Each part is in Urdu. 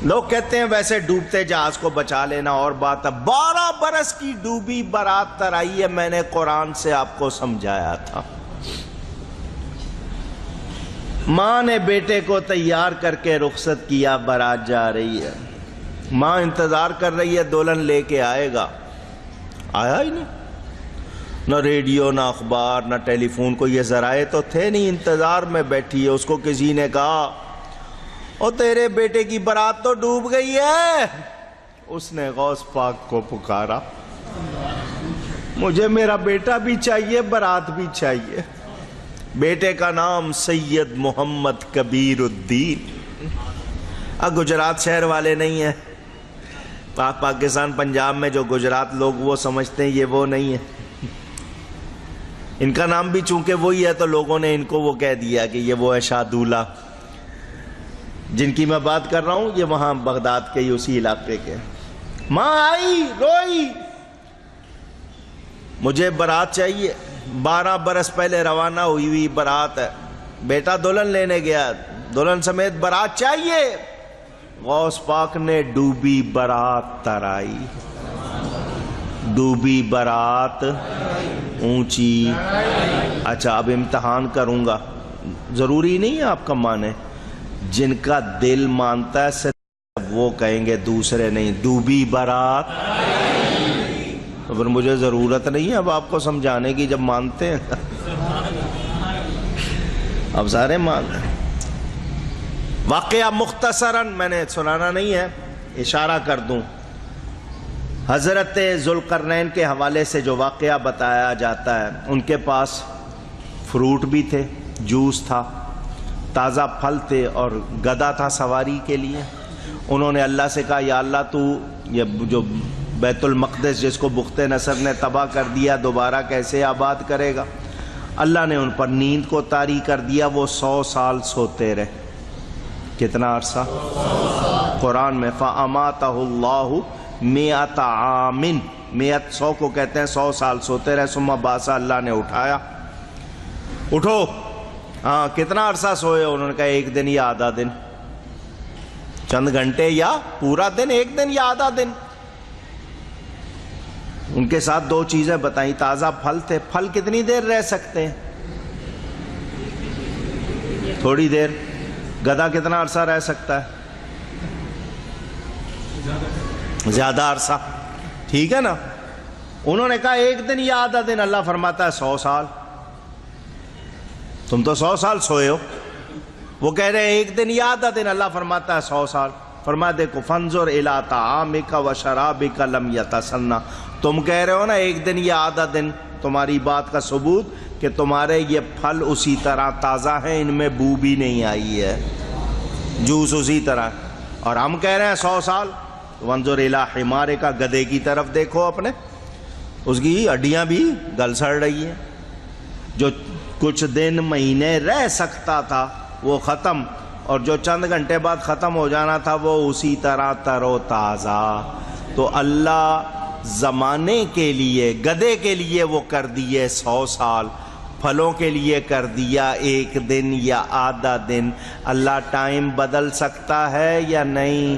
لوگ کہتے ہیں ویسے ڈوبتے جہاز کو بچا لینا اور بات ہے، 12 برس کی ڈوبی بارات تر آئی ہے، میں نے قرآن سے آپ کو سمجھایا تھا۔ ماں نے بیٹے کو تیار کر کے رخصت کیا، بارات جا رہی ہے، ماں انتظار کر رہی ہے دلہن لے کے آئے گا، آیا ہی نہیں، نہ ریڈیو نہ اخبار نہ ٹیلی فون، کو یہ ذرائع تو تھے نہیں، انتظار میں بیٹھی ہے۔ اس کو کسی نے کہا او تیرے بیٹے کی بارات تو ڈوب گئی ہے۔ اس نے غوث پاک کو پکارا، مجھے میرا بیٹا بھی چاہیے، بارات بھی چاہیے۔ بیٹے کا نام سید محمد کبیر الدین۔ گجرات شہر والے نہیں ہیں، پاکستان پنجاب میں جو گجرات لوگ وہ سمجھتے ہیں یہ وہ نہیں ہے، ان کا نام بھی چونکہ وہی ہے تو لوگوں نے ان کو وہ کہہ دیا کہ یہ وہ ہے شاہ دولہ۔ جن کی میں بات کر رہا ہوں یہ وہاں بغداد کے ہی اسی علاقے کے۔ ماں آئی، روئی، مجھے بارات چاہیے، 12 برس پہلے روانہ ہوئی ہوئی بارات ہے، بیٹا دلہن لینے گیا، دلہن سمیت بارات چاہیے۔ غوث پاک نے ڈوبی بارات ترائی، ڈوبی بارات اونچی۔ اچھا اب امتحان کروں گا، ضروری نہیں ہے آپ کا مانے، جن کا دل مانتا ہے صرف وہ کہیں گے، دوسرے نہیں۔ ڈوبی بارات، پھر مجھے ضرورت نہیں ہے اب آپ کو سمجھانے کی، جب مانتے ہیں اب سارے مان ہیں۔ واقعہ مختصراً میں نے سنانا نہیں ہے، اشارہ کر دوں، حضرت ذوالقرنین کے حوالے سے جو واقعہ بتایا جاتا ہے، ان کے پاس فروٹ بھی تھے، جوس تھا، تازہ پھل تھے اور گدا تھا سواری کے لیے۔ انہوں نے اللہ سے کہا یا اللہ تو یہ جو بیت المقدس جس کو بخت نصر نے تباہ کر دیا دوبارہ کیسے آباد کرے گا؟ اللہ نے ان پر نیند کو طاری کر دیا، وہ 100 سال سوتے رہے۔ کتنا عرصہ؟ قرآن میں فَأَمَاتَهُ اللَّهُ مِئَةَ عَامٍ، 100 کو کہتے ہیں 100 سال سوتے رہے، ثم بعث، اللہ نے اٹھایا، اٹھو۔ ہاں کتنا عرصہ سوئے؟ انہوں نے کہا 1 دن یا آدھا دن، چند گھنٹے یا پورا دن، 1 دن یا آدھا دن۔ ان کے ساتھ 2 چیزیں بتائیں، تازہ پھل تھے، پھل کتنی دیر رہ سکتے ہیں؟ تھوڑی دیر۔ گدھا کتنا عرصہ رہ سکتا ہے؟ زیادہ عرصہ، ٹھیک ہے نا۔ انہوں نے کہا 1 دن یا آدھا دن، اللہ فرماتا ہے 100 سال، تم تو 100 سال سوئے ہو۔ وہ کہہ رہے ہیں 1 دن یا آدھا دن، اللہ فرماتا ہے 100 سال۔ فرمایا دیکھو فانظر الی طعامک و شرابک لم یتسنہ، تم کہہ رہے ہو نا 1 دن یا آدھا دن، تمہاری بات کا ثبوت کہ تمہارے یہ پھل اسی طرح تازہ ہیں، ان میں بو بھی نہیں آئی ہے، جوس اسی طرح، اور ہم کہہ رہے ہیں 100 سال۔ وانظر الی حمارک، گدھے کی طرف دیکھو اپنے، اس کی ہڈیاں بھی گل سڑ رہی ہیں، جو کچھ دن مہینے رہ سکتا تھا وہ ختم، اور جو چند گھنٹے بعد ختم ہو جانا تھا وہ اسی طرح تر و تازہ۔ تو اللہ زمانے کے لیے گدھے کے لیے وہ کر دیے 100 سال، پھلوں کے لیے کر دیا 1 دن یا آدھا دن۔ اللہ ٹائم بدل سکتا ہے یا نہیں؟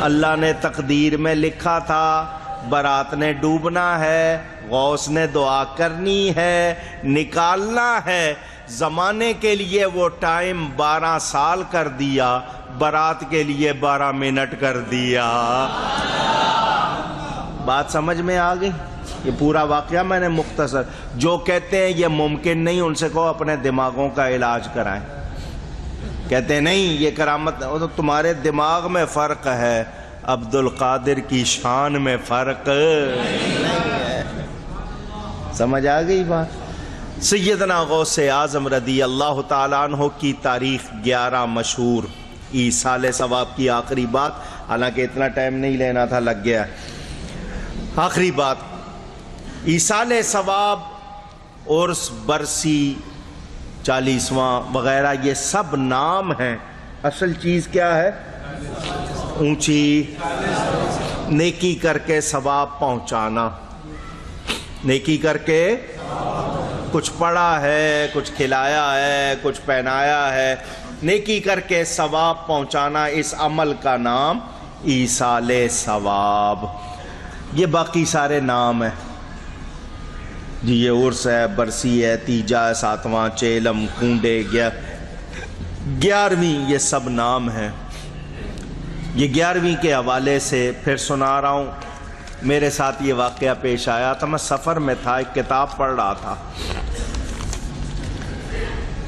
اللہ نے تقدیر میں لکھا تھا بارات نے ڈوبنا ہے، غوث نے دعا کرنی ہے، نکالنا ہے، زمانے کے لیے وہ ٹائم 12 سال کر دیا، بارات کے لیے 12 منٹ کر دیا۔ بات سمجھ میں آ گئی؟ یہ پورا واقعہ میں نے مختصر، جو کہتے ہیں یہ ممکن نہیں ان سے کہو اپنے دماغوں کا علاج کرائیں، کہتے ہیں نہیں یہ کرامت، تو تمہارے دماغ میں فرق ہے، عبد القادر کی شان میں فرق نہیں ہے۔ سمجھ آ گئی بات؟ سیدنا غوث اعظم رضی اللہ تعالیٰ عنہ کی تاریخ 11 مشہور، ایصال ثواب کی آخری بات، حالانکہ اتنا ٹائم نہیں لینا تھا، لگ گیا آخری بات۔ ایصال ثواب، عرس، برسی، 40واں وغیرہ، یہ سب نام ہیں، اصل چیز کیا ہے؟ اونچی نیکی کر کے ثواب پہنچانا، نیکی کر کے کچھ پڑھا ہے، کچھ کھلایا ہے، کچھ پہنایا ہے، نیکی کر کے ثواب پہنچانا، اس عمل کا نام ایصال ثواب۔ یہ باقی سارے نام ہیں جی، یہ عرس ہے، برسی ہے، تیجا ہے، ساتواں، چیلم، کنڈے، 11ویں، یہ سب نام ہیں۔ یہ 11ویں کے حوالے سے پھر سنا رہا ہوں۔ میرے ساتھ یہ واقعہ پیش آیا تھا، میں سفر میں تھا، ایک کتاب پڑھ رہا تھا۔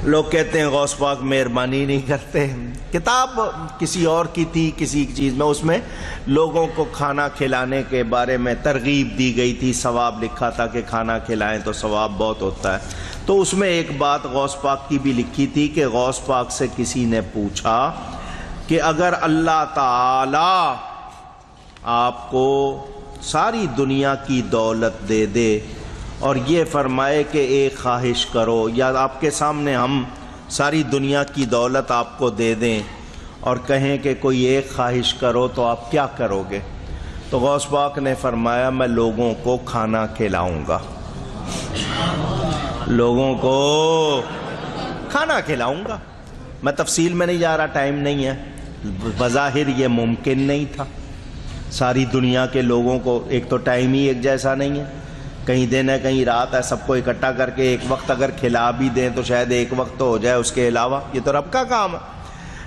لوگ کہتے ہیں غوث پاک مہربانی نہیں کرتے، کتاب کسی اور کی تھی، کسی چیز میں، اس میں لوگوں کو کھانا کھلانے کے بارے میں ترغیب دی گئی تھی، ثواب لکھا تھا کہ کھانا کھلائیں تو ثواب بہت ہوتا ہے۔ تو اس میں ایک بات غوث پاک کی بھی لکھی تھی کہ غوث پاک سے کسی نے پوچھا کہ اگر اللہ تعالی آپ کو ساری دنیا کی دولت دے دے اور یہ فرمائے کہ ایک خواہش کرو، یا آپ کے سامنے ہم ساری دنیا کی دولت آپ کو دے دیں اور کہیں کہ کوئی ایک خواہش کرو، تو آپ کیا کرو گے؟ تو غوث پاک نے فرمایا میں لوگوں کو کھانا کھلاؤں گا، لوگوں کو کھانا کھلاؤں گا۔ میں تفصیل میں نہیں جا رہا، ٹائم نہیں ہے۔ بظاہر یہ ممکن نہیں تھا، ساری دنیا کے لوگوں کو، ایک تو ٹائم ہی ایک جیسا نہیں ہے، کہیں دن ہے کہیں رات ہے، سب کو اکٹھا کر کے ایک وقت اگر کھلا بھی دیں تو شاید ایک وقت تو ہو جائے، اس کے علاوہ یہ تو رب کا کام ہے۔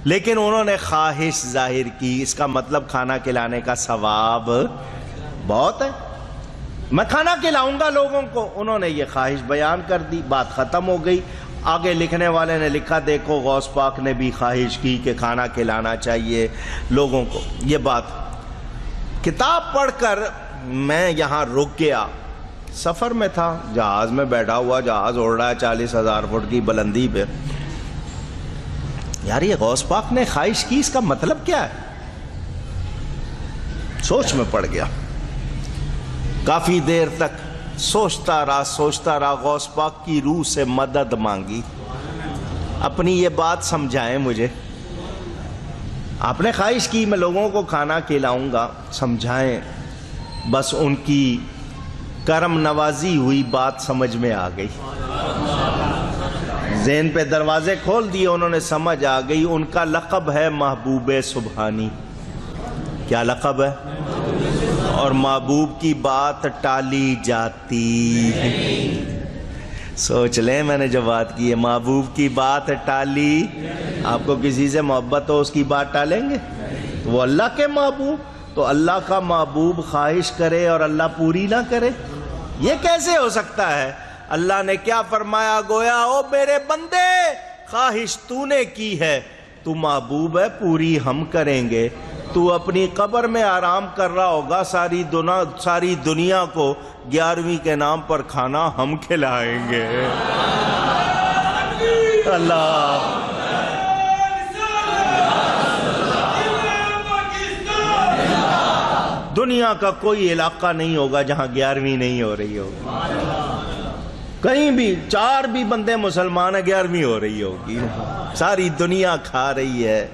لیکن انہوں نے خواہش ظاہر کی، اس کا مطلب کھانا کھلانے کا ثواب بہت ہے، میں کھانا کھلاؤں گا لوگوں کو۔ انہوں نے یہ خواہش بیان کر دی، بات ختم ہو گئی۔ آگے لکھنے والے نے لکھا دیکھو غوث پاک نے بھی خواہش کی کہ کھانا کھلانا چاہیے لوگوں کو۔ یہ بات کتاب پڑھ کر میں یہاں رک گیا، سفر میں تھا، جہاز میں بیٹھا ہوا، جہاز اڑ رہا ہے 40,000 فٹ کی بلندی پہ۔ یار یہ غوث پاک نے خواہش کی، اس کا مطلب کیا ہے؟ سوچ میں پڑ گیا، کافی دیر تک سوچتا رہا، غوث پاک کی روح سے مدد مانگی، اپنی یہ بات سمجھائیں مجھے، آپ نے خواہش کی میں لوگوں کو کھانا کھلاؤں گا، سمجھائیں۔ بس ان کی کرم نوازی ہوئی، بات سمجھ میں آ گئی، ذہن پہ دروازے کھول دیے، انہوں نے سمجھ آ گئی۔ ان کا لقب ہے محبوب سبحانی۔ کیا لقب ہے؟ اور محبوب کی بات ٹالی جاتی، سوچ لیں میں نے جو بات کی ہے، محبوب کی بات ٹالی، آپ کو کسی سے محبت ہو اس کی بات ٹالیں گے؟ تو وہ اللہ کے محبوب، تو اللہ کا محبوب خواہش کرے اور اللہ پوری نہ کرے، یہ کیسے ہو سکتا ہے؟ اللہ نے کیا فرمایا؟ گویا او میرے بندے، خواہش تو نے کی ہے، تو محبوب ہے، پوری ہم کریں گے۔ تو اپنی قبر میں آرام کر رہا ہوگا، ساری دنیا کو 11ویں کے نام پر کھانا ہم کھلائیں گے۔ اللہ دنیا کا کوئی علاقہ نہیں ہوگا جہاں 11ویں نہیں ہو رہی ہوگی، کہیں بھی 4 بھی بندے مسلمان ہیں، 11ویں ہو رہی ہوگی، ساری دنیا کھا رہی ہے۔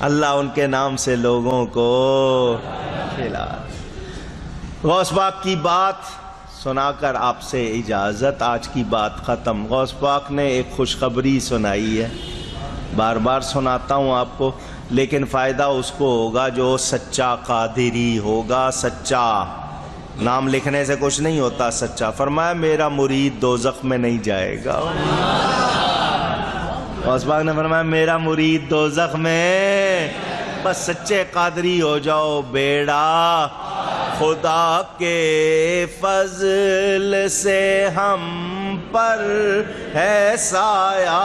اللہ ان کے نام سے لوگوں کو کھلا۔ غوث پاک کی بات سنا کر آپ سے اجازت، آج کی بات ختم۔ غوث پاک نے ایک خوشخبری سنائی ہے، بار بار سناتا ہوں آپ کو، لیکن فائدہ اس کو ہوگا جو سچا قادری ہوگا۔ سچا نام لکھنے سے کچھ نہیں ہوتا، سچا۔ فرمایا میرا مرید دوزخ میں نہیں جائے گا۔ غوث پاک نے فرمایا میرا مرید دوزخ میں، بس سچے قادری ہو جاؤ، بیڑا خدا کے فضل سے ہم پر ہے سایہ،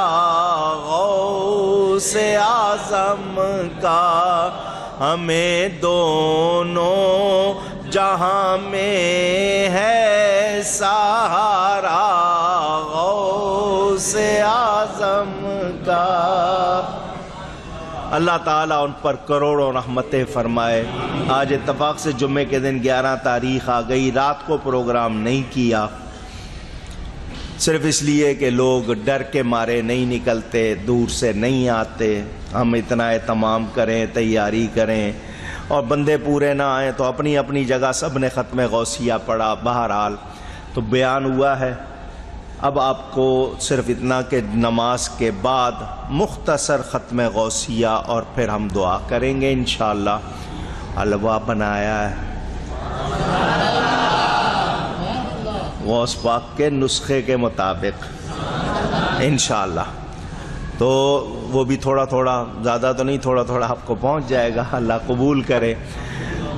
غوث اعظم کا ہمیں دونوں جہاں میں ہے سہارا، غوث اعظم کا۔ اللہ تعالیٰ ان پر کروڑوں رحمتیں فرمائے۔ آج اتفاق سے جمعے کے دن 11 تاریخ آ گئی، رات کو پروگرام نہیں کیا، صرف اس لیے کہ لوگ ڈر کے مارے نہیں نکلتے، دور سے نہیں آتے، ہم اتنا اہتمام کریں، تیاری کریں، اور بندے پورے نہ آئیں تو اپنی اپنی جگہ سب نے ختم غوثیہ پڑھا۔ بہرحال تو بیان ہوا ہے، اب آپ کو صرف اتنا کہ نماز کے بعد مختصر ختم غوثیہ اور پھر ہم دعا کریں گے انشاءاللہ. حلوہ بنایا ہے غوث پاک کے نسخے کے مطابق انشاءاللہ. تو وہ بھی تھوڑا تھوڑا، زیادہ تو نہیں، تھوڑا تھوڑا آپ کو پہنچ جائے گا، اللہ قبول کرے.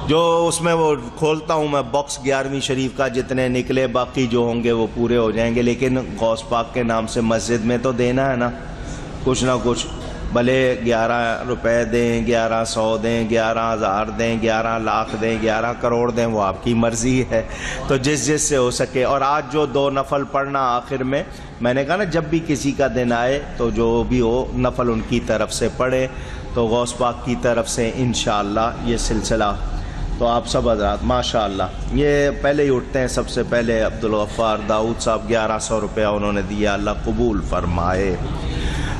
جو اس میں وہ کھولتا ہوں میں باکس 11ویں شریف کا، جتنے نکلے باقی جو ہوں گے وہ پورے ہو جائیں گے. لیکن غوث پاک کے نام سے مسجد میں تو دینا ہے نا کچھ نہ کچھ، بھلے 11 روپے دیں، 1100 دیں، 11,000 دیں، 11 لاکھ دیں، 11 کروڑ دیں، وہ آپ کی مرضی ہے. تو جس سے ہو سکے. اور آج جو 2 نفل پڑھنا آخر میں نے کہا نا جب بھی کسی کا دن آئے تو جو بھی ہو نفل ان کی طرف سے پڑھے، تو غوث پاک کی طرف سے انشاءاللہ یہ سلسلہ. تو آپ سب حضرات ماشاءاللہ یہ پہلے ہی اٹھتے ہیں. سب سے پہلے عبدالغفار داؤد صاحب 1100 روپیہ انہوں نے دیا، اللہ قبول فرمائے.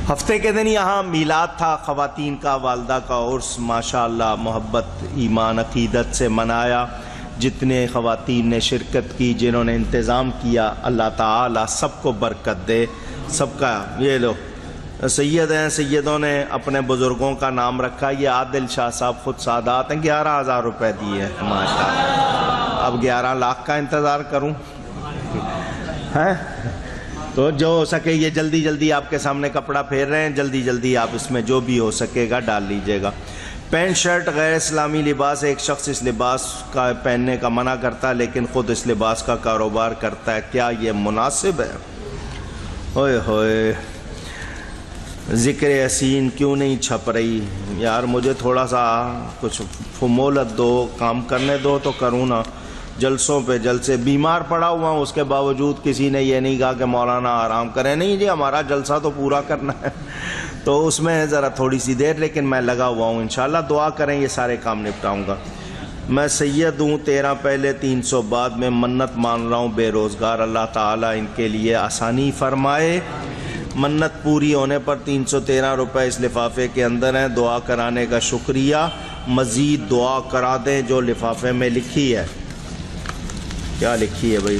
ہفتے کے دن یہاں میلاد تھا خواتین کا، والدہ کا عرس، ماشاءاللہ محبت ایمان عقیدت سے منایا. جتنے خواتین نے شرکت کی، جنہوں نے انتظام کیا، اللہ تعالی سب کو برکت دے. سب کا یہ لو سید ہیں، سیدوں نے اپنے بزرگوں کا نام رکھا. یہ عادل شاہ صاحب خود سادات ہیں، 11,000 روپے دیے ماشاءاللہ. اب 11 لاکھ کا انتظار کروں ہیں؟ تو جو ہو سکے یہ جلدی جلدی آپ کے سامنے کپڑا پھیر رہے ہیں، جلدی جلدی آپ اس میں جو بھی ہو سکے گا ڈال لیجئے گا. پینٹ شرٹ غیر اسلامی لباس، ایک شخص اس لباس کا پہننے کا منع کرتا ہے لیکن خود اس لباس کا کاروبار کرتا ہے، کیا یہ مناسب ہے؟ ہوئے ہوئے ذکر یاسین کیوں نہیں چھپ رہی یار؟ مجھے تھوڑا سا کچھ مہلت دو، کام کرنے دو تو کروں نا. جلسوں پہ جلسے، بیمار پڑا ہوا ہوں، اس کے باوجود کسی نے یہ نہیں کہا کہ مولانا آرام کریں. نہیں جی، ہمارا جلسہ تو پورا کرنا ہے. تو اس میں ذرا تھوڑی سی دیر، لیکن میں لگا ہوا ہوں انشاءاللہ. دعا کریں یہ سارے کام نپٹاؤں گا. میں سید ہوں، 13 پہلے 300 بعد میں منت مان رہا ہوں، بے روزگار. اللہ تعالیٰ ان کے لیے آسانی فرمائے. منت پوری ہونے پر 313 روپے اس لفافے کے اندر ہیں. دعا کرانے کا شکریہ. مزید دعا کرا دیں جو لفافے میں لکھی ہے. کیا لکھی ہے بھائی؟